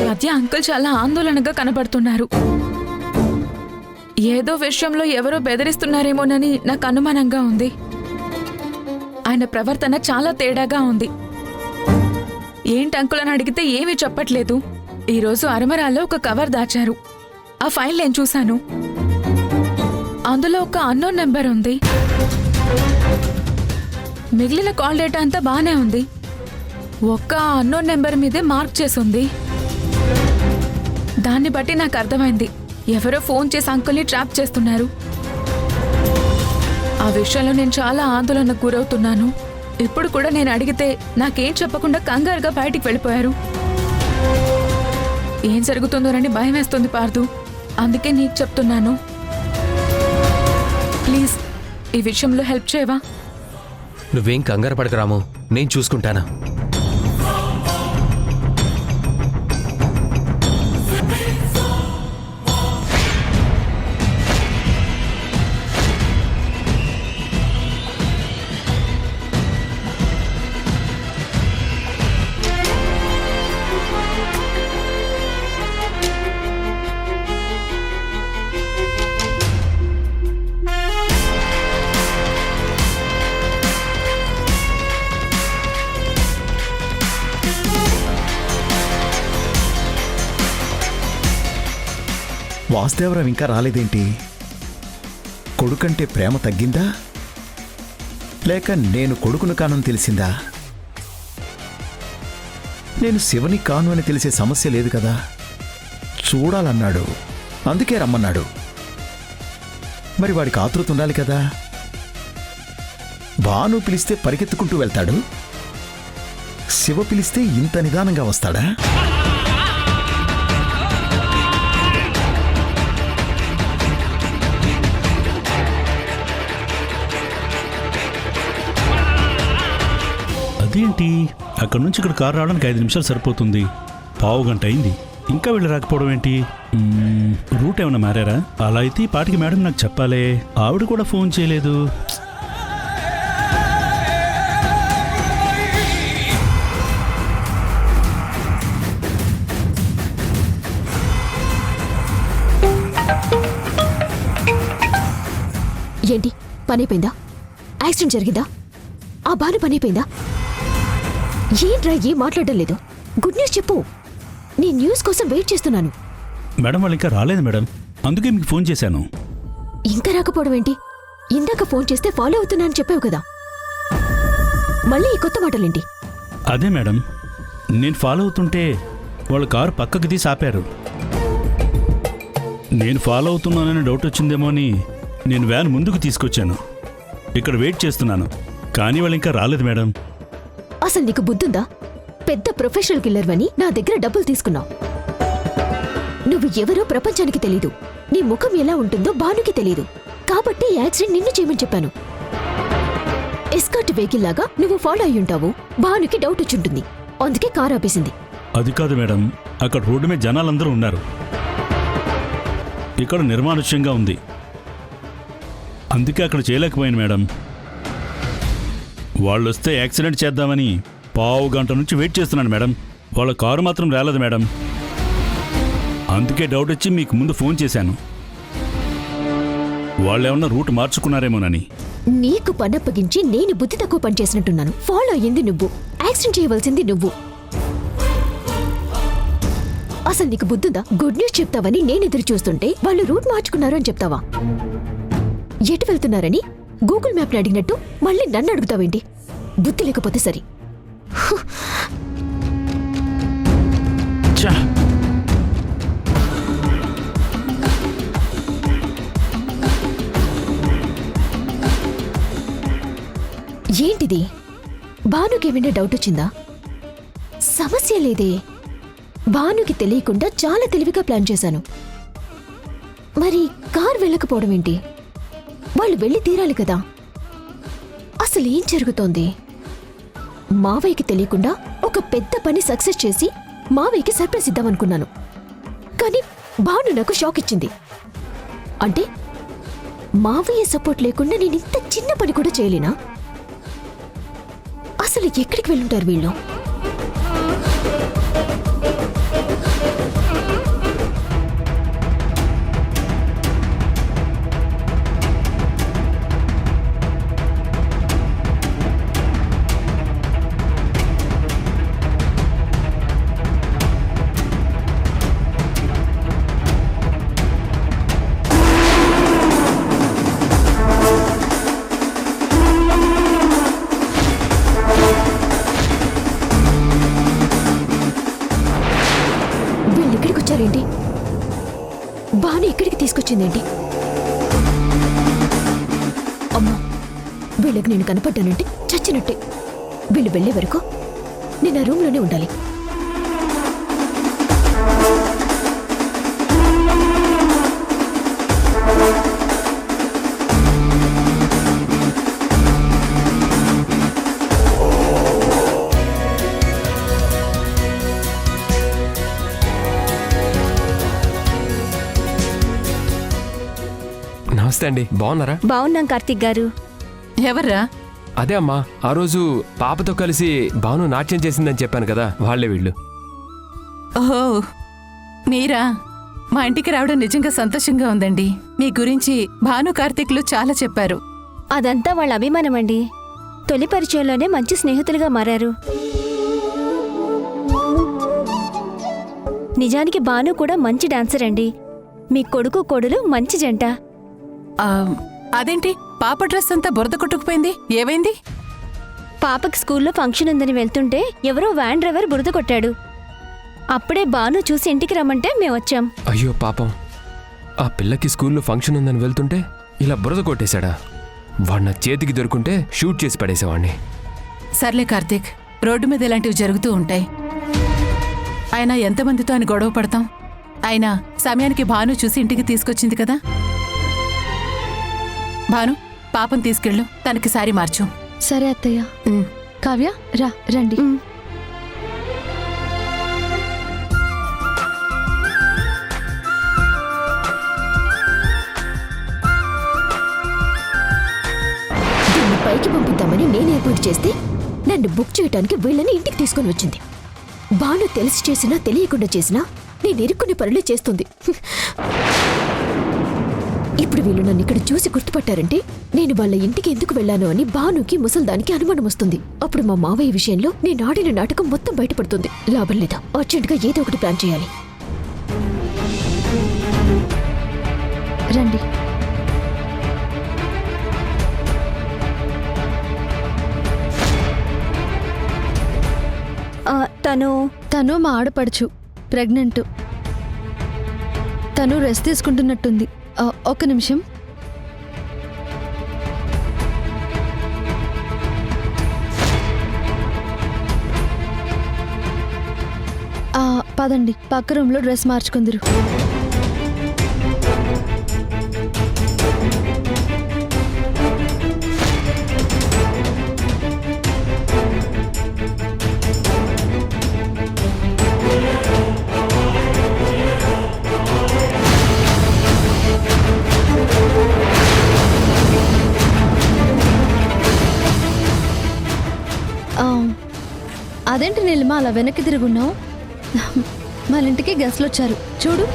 మధ్య అంకుల్ చాలా ఆందోళనగా కనబడుతున్నారు. ఏదో విషయంలో ఎవరో బెదిరిస్తున్నారేమోనని నాకు అనుమానంగా ఉంది. ఆయన ప్రవర్తన చాలా తేడాగా ఉంది. ఏంటి అంకుల్ అని అడిగితే ఏమీ చెప్పట్లేదు. ఈరోజు అరమరాల్లో ఒక కవర్ దాచారు. ఆ ఫైల్ నేను చూశాను. అందులో ఒక అన్నోన్ నెంబర్ ఉంది. మిగిలిన కాల్ డేటా అంతా బానే ఉంది. ఒక్క అన్నోన్ నెంబర్ మీదే మార్క్ చేసుంది. దాన్ని బట్టి నాకు అర్థమైంది ఎవరో ఫోన్ చేసి అంకుల్ని ట్రాప్ చేస్తున్నారు. ఆ విషయంలో నేను చాలా ఆందోళనకు గురవుతున్నాను. ఇప్పుడు కూడా నేను అడిగితే నాకేం చెప్పకుండా కంగారుగా బయటికి వెళ్ళిపోయారు. ఏం జరుగుతుందోనని భయం వేస్తుంది పార్దు. అందుకే నీకు చెప్తున్నాను. ప్లీజ్ ఈ విషయంలో హెల్ప్ చేయవా? నువ్వేం కంగారు పడకు రాము, నేను చూసుకుంటానా. వాసుదేవరావు ఇంకా రాలేదేంటి? కొడుకంటే ప్రేమ తగ్గిందా, లేక నేను కొడుకును కానని తెలిసిందా? నేను శివని కాను అని తెలిసే సమస్య లేదు కదా. చూడాలన్నాడు, అందుకే రమ్మన్నాడు. మరి వాడికి ఆతృత ఉండాలి కదా. భాను పిలిస్తే పరిగెత్తుకుంటూ వెళ్తాడు, శివ పిలిస్తే ఇంత నిదానంగా వస్తాడా? అదేంటి, అక్కడి నుంచి ఇక్కడ కారు రావడానికి 5 నిమిషాలు సరిపోతుంది. పావు గంట అయింది, ఇంకా వెళ్ళి రాకపోవడం ఏంటి? రూట్ ఏమన్నా మారారా? అలా అయితే ఈ పాటికి మేడం నాకు చెప్పాలే. ఆవిడ కూడా ఫోన్ చేయలేదు. ఏంటి, పని అయిపోయిందా? యాక్సిడెంట్ జరిగిందా? ఆ బాను పని అయిపోయిందా? ఏంట్రా ఏం మాట్లాడడం లేదు? గుడ్ న్యూస్ చెప్పు. నేను న్యూస్ కోసం వెయిట్ చేస్తున్నాను. మేడం వాళ్ళు ఇంకా రాలేదు మేడం, అందుకే మీకు ఫోన్ చేశాను. ఇంకా రాకపోవడం ఏంటి? ఇందాక ఫోన్ చేస్తే ఫాలో అవుతున్నానని చెప్పావు కదా, మళ్ళీ ఈ కొత్త మాటలేంటి? అదే మేడం, నేను ఫాలో అవుతుంటే వాళ్ళ కారు పక్కకి తీసి ఆపారు. నేను ఫాలో అవుతున్నానని డౌట్ వచ్చిందేమో అని నేను వ్యాన్ ముందుకు తీసుకొచ్చాను. ఇక్కడ వెయిట్ చేస్తున్నాను, కానీ వాళ్ళు ఇంకా రాలేదు మేడం. అసలు నీకు బుద్ధుందా? పెద్ద ప్రొఫెషనల్ కిల్లర్వని నా దగ్గర డబ్బులు తీసుకున్నావు. నువ్వు ఎవరో ప్రపంచానికి తెలీదు. నీ ముఖం ఎలా ఉంటుందో భానుకి తెలీదు. కాబట్టి ఈ యాక్సిడెంట్ నిన్ను చేయమని చెప్పాను. ఎస్కార్ట్ వెహికల్ లాగా నువ్వు ఫాలో అయ్యి ఉంటావు. భానుకి డౌట్ వచ్చుంటుంది, అందుకే కారు ఆపేసింది. అది కాదు మేడం, అక్కడ రోడ్డు మీద జనాలందరూ ఉన్నారు. ఇక్కడ నిర్మానుష్యంగా ఉంది, అందుకే అక్కడ చేయలేకపోయాను మేడం. వాళ్ళు వస్తే యాక్సిడెంట్ చేద్దామని పావు గంట నుంచి వెయిట్ చేస్తున్నాను మేడం. వాళ్ళ కారు మాత్రం రాలేదు మేడం. అందుకే డౌట్ వచ్చి మీకు ముందు ఫోన్ చేశాను, వాళ్ళు ఏమన్నా రూట్ మార్చుకున్నారేమోనని. నీకు పనప్పగించి నేను బుద్ధి తక్కువ పని చేసినట్టున్నాను. ఫాలో అయ్యింది నువ్వు, యాక్సిడెంట్ చేయవలసింది నువ్వు. అసలు నీకు బుద్ధుందా? గుడ్ న్యూస్ చెప్తావని నేను ఎదురు చూస్తుంటే వాళ్ళు రూట్ మార్చుకున్నారు అని చెప్తావా? ఎటు వెళ్తున్నారని గూగుల్ మ్యాప్ని అడిగినట్టు మళ్ళీ నన్ను అడుగుతావేంటి? బుద్ధి లేకపోతే సరి. ఏంటిది? భానుకేమైనా డౌట్ వచ్చిందా? సమస్య లేదే. భానుకి తెలియకుండా చాలా తెలివిగా ప్లాన్ చేశాను. మరి కార్ వెళ్ళకపోవడం ఏంటి? వాళ్ళు వెళ్ళి తీరాలి కదా. అసలు ఏం జరుగుతోంది? మావయ్యకి తెలియకుండా ఒక పెద్ద పని సక్సెస్ చేసి మావయ్యకి సర్ప్రైజ్ ఇద్దామనుకున్నాను. కానీ భాను నాకు షాక్ ఇచ్చింది. అంటే మావయ్య సపోర్ట్ లేకుండా నేను ఇంత చిన్న పని కూడా చేయలేనా? అసలు ఎక్కడికి వెళ్ళుంటారు వీళ్ళు? వీళ్ళు ఇక్కడికి వచ్చారేంటి? బాను ఇక్కడికి తీసుకొచ్చిందేంటి? అమ్మో, వీళ్ళకి నేను కనపడ్డానంటే చచ్చినట్టే. వీళ్ళు వెళ్లే వరకు నేను ఆ రూమ్లోనే ఉండాలి. నమస్తే అండి, బాగున్నారా? బాగున్నాం కార్తిక్ గారు. ఎవర్రా? అదే అమ్మా, ఆ రోజు పాపతో కలిసి భాను నాట్యం చేసిందని చెప్పాను కదా, వాళ్ళే వీళ్ళు. ఓహో, మీరా? మా ఇంటికి రావడం నిజంగా సంతోషంగా ఉందండి. మీ గురించి భాను కార్తీక్లు చాలా చెప్పారు. అదంతా వాళ్ళ అభిమానం అండి. తొలి పరిచయంలోనే మంచి స్నేహితులుగా మారారు. నిజానికి భాను కూడా మంచి డాన్సర్ అండి. మీ కొడుకు కోడలు మంచి జంట. ఆ, అదేంటి పాప డ్రెస్ అంతా బురద కొట్టుకుపోయింది, ఏమైంది? పాపకి స్కూల్లో ఫంక్షన్ ఉందని వెళ్తుంటే ఎవరో వ్యాన్ డ్రైవర్ బురద కొట్టాడు. అప్పుడే భాను చూసి ఇంటికి రమ్మంటే మేమొచ్చాం. అయ్యో పాపం, ఆ పిల్లకి స్కూల్లో ఫంక్షన్ ఉందని వెళ్తుంటే ఇలా బురద కొట్టేశాడా? వాడు నా చేతికి దొరుకుంటే షూట్ చేసి పడేసేవాడిని. సర్లే కార్తీక్, రోడ్డు మీద ఇలాంటివి జరుగుతూ ఉంటాయి. అయినా ఎంతమందితో అని గొడవ పడతాం? అయినా సమయానికి భాను చూసి ఇంటికి తీసుకొచ్చింది కదా. భాను, పాపం తీసుకెళ్ళు, తనకి సారీ మార్చు. సరే అత్తయ్య. కావ్య రండి. దీన్ని పైకి పంపిద్దామని నేను ఏర్పాటు చేస్తే నన్ను బుక్ చేయడానికి వీళ్ళని ఇంటికి తీసుకొని వచ్చింది. బాను తెలిసి చేసినా తెలియకుండా చేసినా నేను ఇరుక్కునే పనులే చేస్తుంది. ఇప్పుడు వీళ్ళు నన్ను ఇక్కడ చూసి గుర్తుపట్టారంటే నేను వాళ్ళ ఇంటికి ఎందుకు వెళ్ళాను అని బానుకి ముసల్దానికి అనుమానం వస్తుంది. అప్పుడు మా మావయ్య విషయంలో నేను ఆడిన నాటకం మొత్తం బయటపడుతుంది. లాభం లేదా, అర్జెంటుగా ఏదో ఒకటి ప్లాన్ చేయాలి. రండి. తను మా ఆడపడుచు, ప్రెగ్నెంట్. తను రెస్ట్ తీసుకుంటున్నట్టుంది. ఒక్క నిమిషం. పదండి, పక్క రూమ్లో డ్రెస్ మార్చుకుందరు. అదేంటి నీలిమా అలా వెనక్కి తిరుగున్నావు? మన ఇంటికి గెస్ట్లు వచ్చారు చూడు.